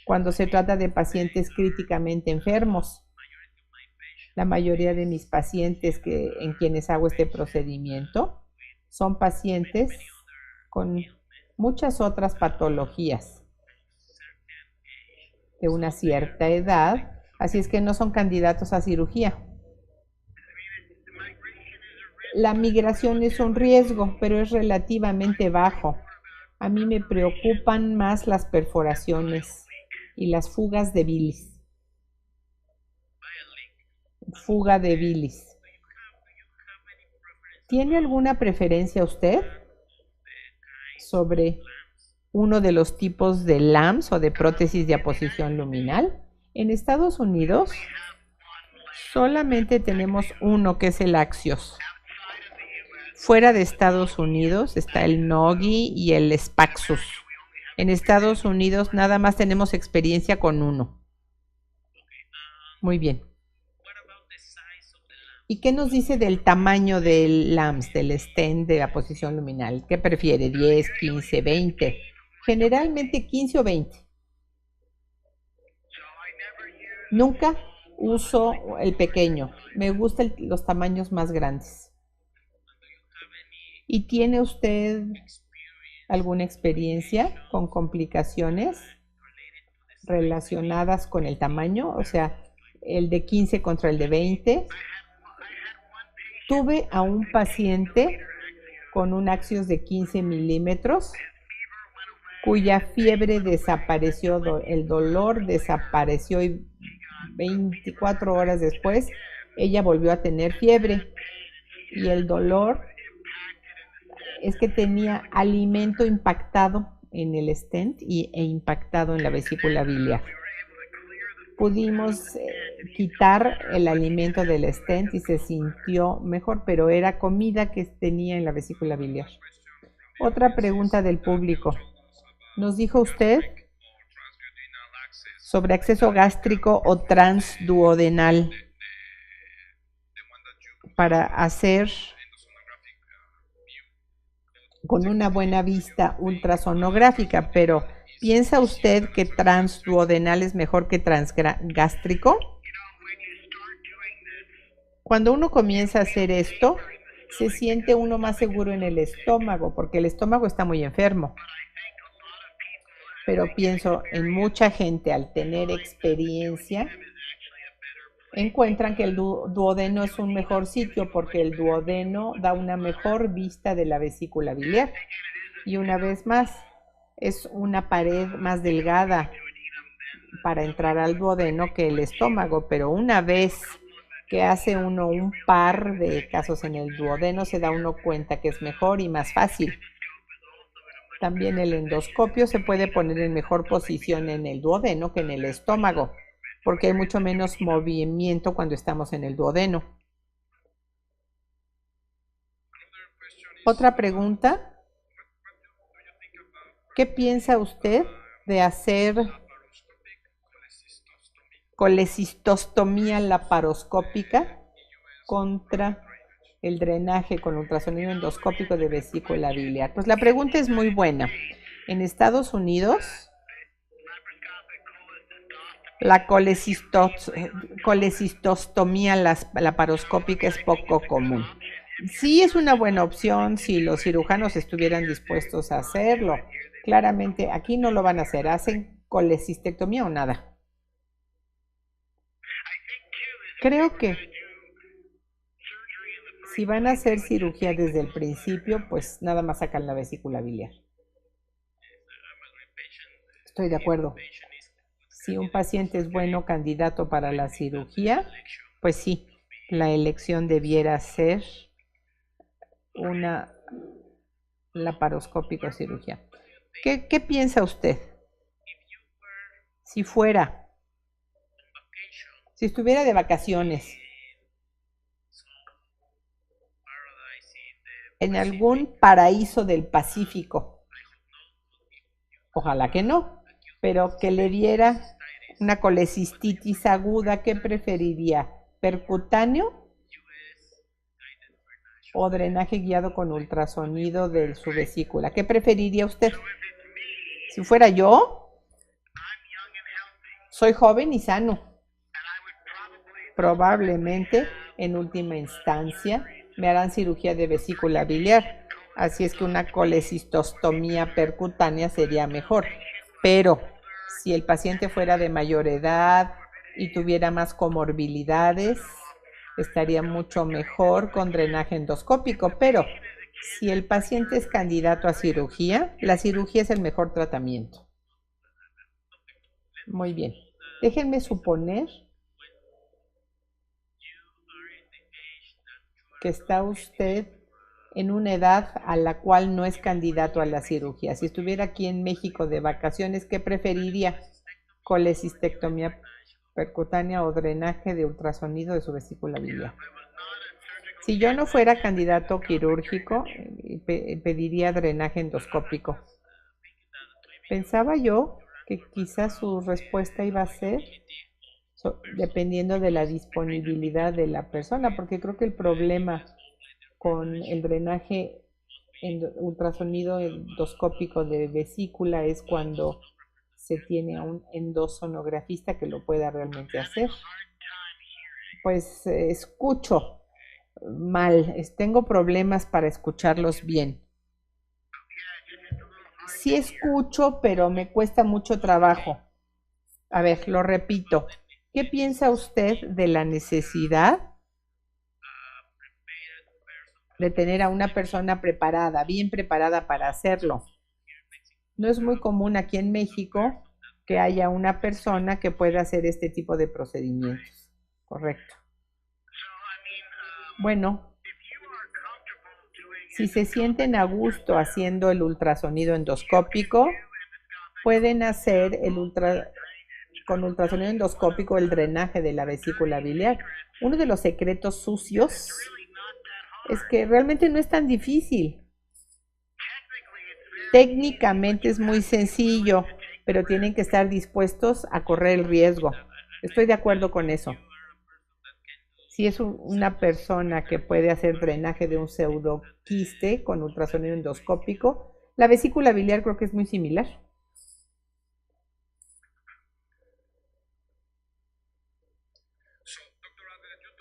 cuando se trata de pacientes críticamente enfermos. La mayoría de mis pacientes en quienes hago este procedimiento son pacientes con muchas otras patologías de una cierta edad, así es que no son candidatos a cirugía. La migración es un riesgo, pero es relativamente bajo. A mí me preocupan más las perforaciones y las fugas de bilis. Fuga de bilis. ¿Tiene alguna preferencia usted sobre uno de los tipos de LAMS o de prótesis de aposición luminal? En Estados Unidos solamente tenemos uno, que es el Axios. Fuera de Estados Unidos está el Nogi y el Spaxus. En Estados Unidos nada más tenemos experiencia con uno. Muy bien. ¿Y qué nos dice del tamaño del LAMS, del stent de aposición luminal? ¿Qué prefiere? ¿10, 15, 20? Generalmente 15 o 20. Nunca uso el pequeño. Me gustan los tamaños más grandes. ¿Y tiene usted alguna experiencia con complicaciones relacionadas con el tamaño? O sea, el de 15 contra el de 20. Tuve a un paciente con un axios de 15 milímetros cuya fiebre desapareció, el dolor desapareció y 24 horas después ella volvió a tener fiebre y el dolor es que tenía alimento impactado en el stent e impactado en la vesícula biliar. Pudimos quitar el alimento del stent y se sintió mejor, pero era comida que tenía en la vesícula biliar. Otra pregunta del público. Nos dijo usted sobre acceso gástrico o transduodenal para hacer con una buena vista ultrasonográfica, pero ¿piensa usted que transduodenal es mejor que transgástrico? Cuando uno comienza a hacer esto, se siente uno más seguro en el estómago, porque el estómago está muy enfermo. Pero pienso en mucha gente al tener experiencia, encuentran que el duodeno es un mejor sitio porque el duodeno da una mejor vista de la vesícula biliar. Y una vez más, es una pared más delgada para entrar al duodeno que el estómago, pero una vez que hace uno un par de casos en el duodeno, se da uno cuenta que es mejor y más fácil. También el endoscopio se puede poner en mejor posición en el duodeno que en el estómago, porque hay mucho menos movimiento cuando estamos en el duodeno. Otra pregunta. ¿Qué piensa usted de hacer colecistostomía laparoscópica contra el drenaje con ultrasonido endoscópico de vesícula biliar? Pues la pregunta es muy buena. En Estados Unidos, la colecistostomía laparoscópica es poco común. Sí es una buena opción si los cirujanos estuvieran dispuestos a hacerlo. Claramente aquí no lo van a hacer, hacen colecistectomía o nada. Creo que si van a hacer cirugía desde el principio, pues nada más sacan la vesícula biliar. Estoy de acuerdo. Si un paciente es bueno candidato para la cirugía, pues sí, la elección debiera ser una laparoscópica cirugía. ¿Qué piensa usted? Si estuviera de vacaciones en algún paraíso del Pacífico, ojalá que no, pero que le diera una colecistitis aguda, ¿qué preferiría? ¿Percutáneo o drenaje guiado con ultrasonido de su vesícula? ¿Qué preferiría usted? Si fuera yo, soy joven y sano. Probablemente, en última instancia, me harán cirugía de vesícula biliar. Así es que una colecistostomía percutánea sería mejor. Pero si el paciente fuera de mayor edad y tuviera más comorbilidades, estaría mucho mejor con drenaje endoscópico. Pero si el paciente es candidato a cirugía, la cirugía es el mejor tratamiento. Muy bien. Déjenme suponer que está usted en una edad a la cual no es candidato a la cirugía. Si estuviera aquí en México de vacaciones, ¿qué preferiría? ¿Colecistectomía percutánea o drenaje de ultrasonido de su vesícula biliar? Si yo no fuera candidato quirúrgico, pediría drenaje endoscópico. Pensaba yo que quizás su respuesta iba a ser dependiendo de la disponibilidad de la persona, porque creo que el problema con el drenaje ultrasonido endoscópico de vesícula es cuando se tiene a un endosonografista que lo pueda realmente hacer. Pues escucho mal, tengo problemas para escucharlos bien. Sí escucho, pero me cuesta mucho trabajo. A ver, lo repito. ¿Qué piensa usted de la necesidad de tener a una persona preparada, bien preparada para hacerlo? No es muy común aquí en México que haya una persona que pueda hacer este tipo de procedimientos. Correcto. Bueno, si se sienten a gusto haciendo el ultrasonido endoscópico, pueden hacer con ultrasonido endoscópico el drenaje de la vesícula biliar. Uno de los secretos sucios es que realmente no es tan difícil. Técnicamente es muy sencillo, pero tienen que estar dispuestos a correr el riesgo. Estoy de acuerdo con eso. Si es una persona que puede hacer drenaje de un pseudoquiste con ultrasonido endoscópico, la vesícula biliar creo que es muy similar.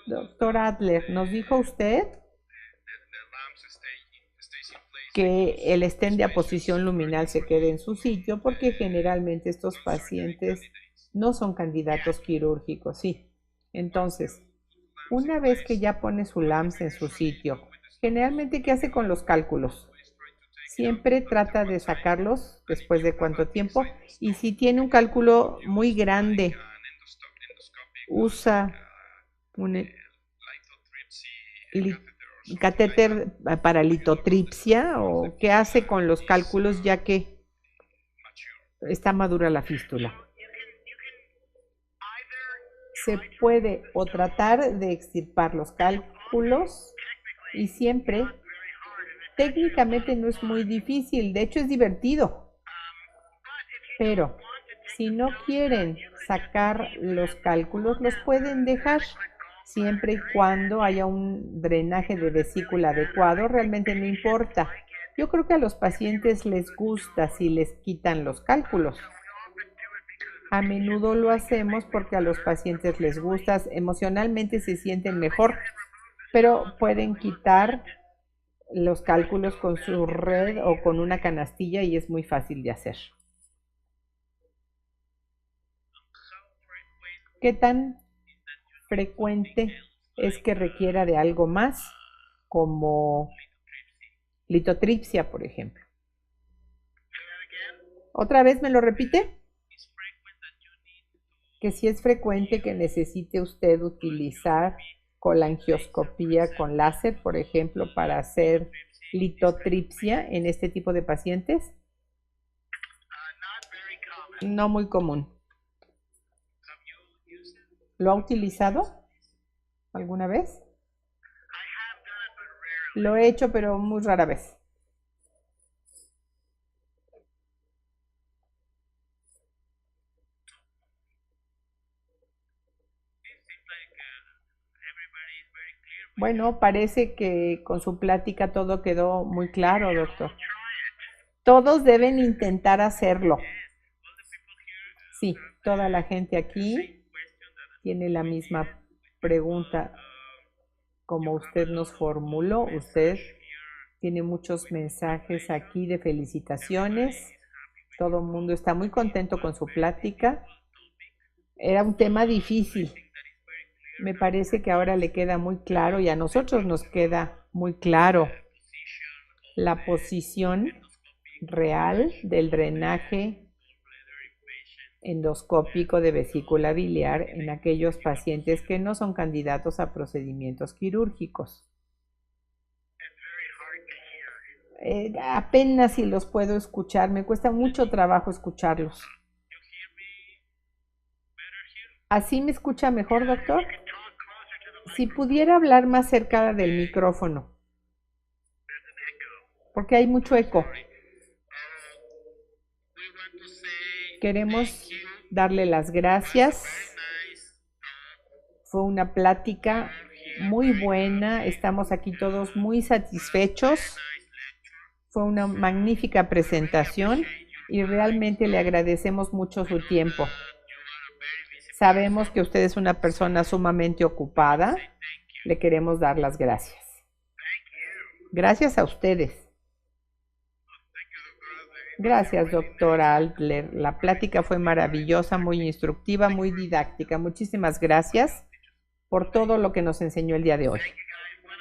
Doctor Adler, nos dijo usted que el stent de aposición luminal se quede en su sitio porque generalmente estos pacientes no son candidatos quirúrgicos, sí. Entonces, una vez que ya pone su LAMS en su sitio, generalmente, ¿qué hace con los cálculos? Siempre trata de sacarlos después de cuánto tiempo, y si tiene un cálculo muy grande, usa un catéter para litotripsia, o qué hace con los cálculos ya que está madura la fístula. Se puede o tratar de extirpar los cálculos y siempre, técnicamente no es muy difícil, de hecho es divertido, pero si no quieren sacar los cálculos, los pueden dejar siempre y cuando haya un drenaje de vesícula adecuado, realmente no importa. Yo creo que a los pacientes les gusta si les quitan los cálculos. A menudo lo hacemos porque a los pacientes les gusta, emocionalmente se sienten mejor, pero pueden quitar los cálculos con su red o con una canastilla y es muy fácil de hacer. ¿Qué tan frecuente es que requiera de algo más, como litotripsia, por ejemplo? ¿Otra vez me lo repite? Que si es frecuente que necesite usted utilizar colangioscopía con láser, por ejemplo, para hacer litotripsia en este tipo de pacientes. No muy común. ¿Lo ha utilizado alguna vez? Lo he hecho, pero muy rara vez. Bueno, parece que con su plática todo quedó muy claro, doctor. Todos deben intentar hacerlo. Sí, toda la gente aquí tiene la misma pregunta como usted nos formuló. Usted tiene muchos mensajes aquí de felicitaciones. Todo el mundo está muy contento con su plática. Era un tema difícil. Me parece que ahora le queda muy claro y a nosotros nos queda muy claro la posición real del drenaje endoscópico de vesícula biliar en aquellos pacientes que no son candidatos a procedimientos quirúrgicos. Apenas si los puedo escuchar, me cuesta mucho trabajo escucharlos. ¿Así me escucha mejor, doctor? Si pudiera hablar más cerca del micrófono, porque hay mucho eco. Queremos darle las gracias. Fue una plática muy buena. Estamos aquí todos muy satisfechos. Fue una magnífica presentación y realmente le agradecemos mucho su tiempo. Sabemos que usted es una persona sumamente ocupada. Le queremos dar las gracias. Gracias a ustedes. Gracias, doctora Adler. La plática fue maravillosa, muy instructiva, muy didáctica. Muchísimas gracias por todo lo que nos enseñó el día de hoy.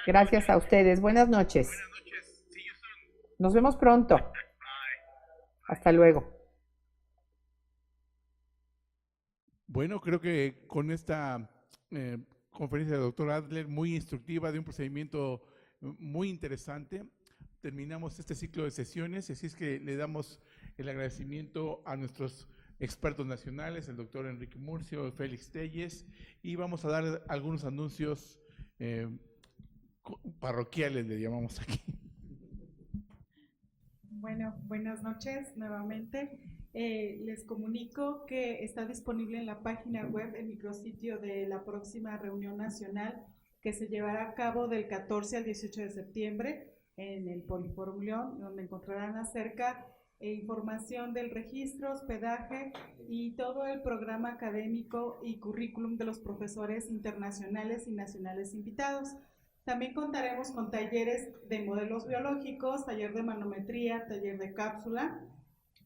Gracias a ustedes. Buenas noches. Nos vemos pronto. Hasta luego. Bueno, creo que con esta conferencia del doctor Adler, muy instructiva, de un procedimiento muy interesante, terminamos este ciclo de sesiones, así es que le damos el agradecimiento a nuestros expertos nacionales, el doctor Enrique Murcio, Félix Telles, y vamos a dar algunos anuncios parroquiales, le llamamos aquí. Bueno, buenas noches nuevamente. Les comunico que está disponible en la página web el micrositio de la próxima reunión nacional que se llevará a cabo del 14 al 18 de septiembre en el Poliforum León, donde encontrarán acerca información del registro, hospedaje y todo el programa académico y currículum de los profesores internacionales y nacionales invitados. También contaremos con talleres de modelos biológicos, taller de manometría, taller de cápsula.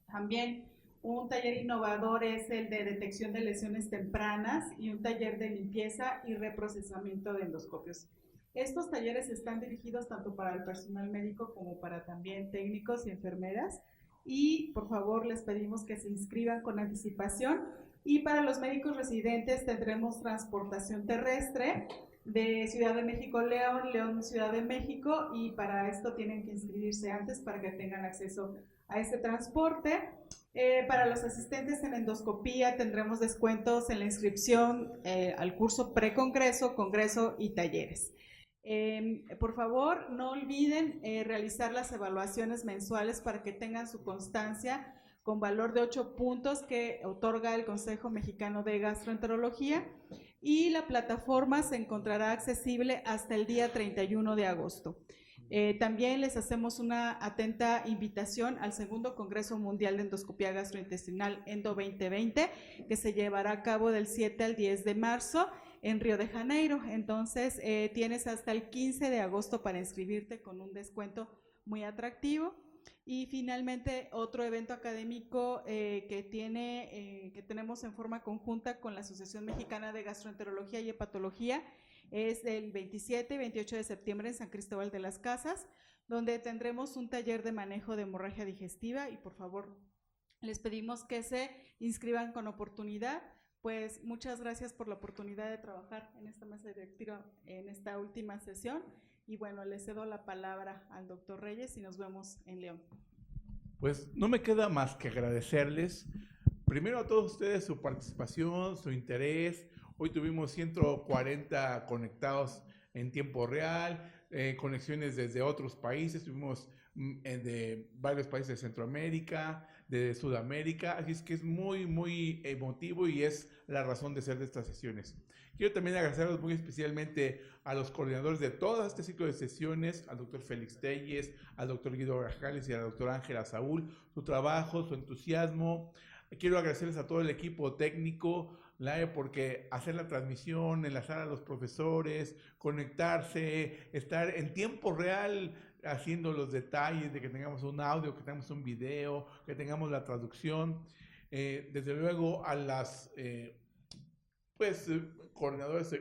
También un taller innovador es el de detección de lesiones tempranas y un taller de limpieza y reprocesamiento de endoscopios. Estos talleres están dirigidos tanto para el personal médico como para también técnicos y enfermeras. Y por favor les pedimos que se inscriban con anticipación. Y para los médicos residentes tendremos transportación terrestre. de Ciudad de México León, León Ciudad de México, y para esto tienen que inscribirse antes para que tengan acceso a este transporte. Para los asistentes en endoscopía tendremos descuentos en la inscripción al curso precongreso, congreso y talleres. Por favor, no olviden realizar las evaluaciones mensuales para que tengan su constancia con valor de 8 puntos que otorga el Consejo Mexicano de Gastroenterología, y la plataforma se encontrará accesible hasta el día 31 de agosto. También les hacemos una atenta invitación al segundo Congreso Mundial de Endoscopía Gastrointestinal ENDO 2020, que se llevará a cabo del 7 al 10 de marzo en Río de Janeiro. Entonces, tienes hasta el 15 de agosto para inscribirte con un descuento muy atractivo. Y finalmente, otro evento académico que tenemos en forma conjunta con la Asociación Mexicana de Gastroenterología y Hepatología es el 27 y 28 de septiembre en San Cristóbal de las Casas, donde tendremos un taller de manejo de hemorragia digestiva, y por favor les pedimos que se inscriban con oportunidad. Pues muchas gracias por la oportunidad de trabajar en esta mesa directiva en esta última sesión. Y bueno, le cedo la palabra al doctor Reyes y nos vemos en León. Pues no me queda más que agradecerles, primero a todos ustedes, su participación, su interés. Hoy tuvimos 140 conectados en tiempo real, conexiones desde otros países, tuvimos de varios países de Centroamérica, de Sudamérica, así es que es muy, muy emotivo y es la razón de ser de estas sesiones. Quiero también agradecerles muy especialmente a los coordinadores de todo este ciclo de sesiones, al doctor Félix Telles, al doctor Guido Grajales y a la doctora Ángela Saúl, su trabajo, su entusiasmo. Quiero agradecerles a todo el equipo técnico, porque hacer la transmisión, enlazar a los profesores, conectarse, estar en tiempo real haciendo los detalles de que tengamos un audio, que tengamos un video, que tengamos la traducción. Desde luego a las coordinadores,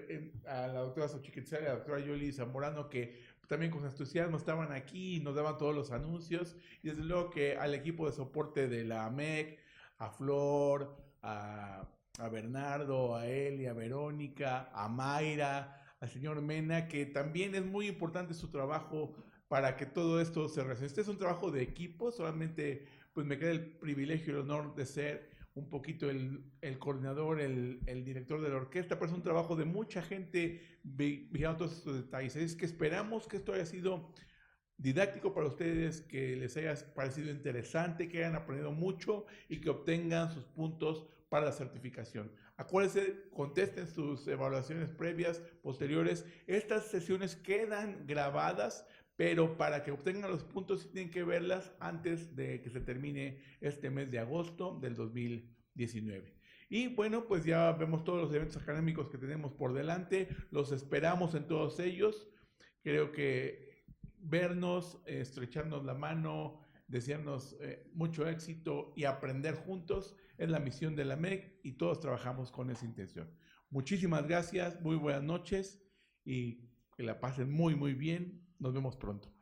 a la doctora Xochiquetzal y a la doctora Yoli Zamorano, que también con entusiasmo estaban aquí y nos daban todos los anuncios, y desde luego que al equipo de soporte de la AMEC, a Flor, a Bernardo, a Eli, a Verónica, a Mayra, al señor Mena, que también es muy importante su trabajo para que todo esto se realice. Este es un trabajo de equipo, solamente pues me queda el privilegio y el honor de ser un poquito el coordinador, el director de la orquesta, pero es un trabajo de mucha gente vigilando todos estos detalles. Es que esperamos que esto haya sido didáctico para ustedes, que les haya parecido interesante, que hayan aprendido mucho y que obtengan sus puntos para la certificación. Acuérdense, contesten sus evaluaciones previas, posteriores. Estas sesiones quedan grabadas, pero para que obtengan los puntos tienen que verlas antes de que se termine este mes de agosto del 2019. Y bueno, pues ya vemos todos los eventos académicos que tenemos por delante. Los esperamos en todos ellos. Creo que vernos, estrecharnos la mano, desearnos mucho éxito y aprender juntos es la misión de la MEC, y todos trabajamos con esa intención. Muchísimas gracias, muy buenas noches y que la pasen muy, muy bien. Nos vemos pronto.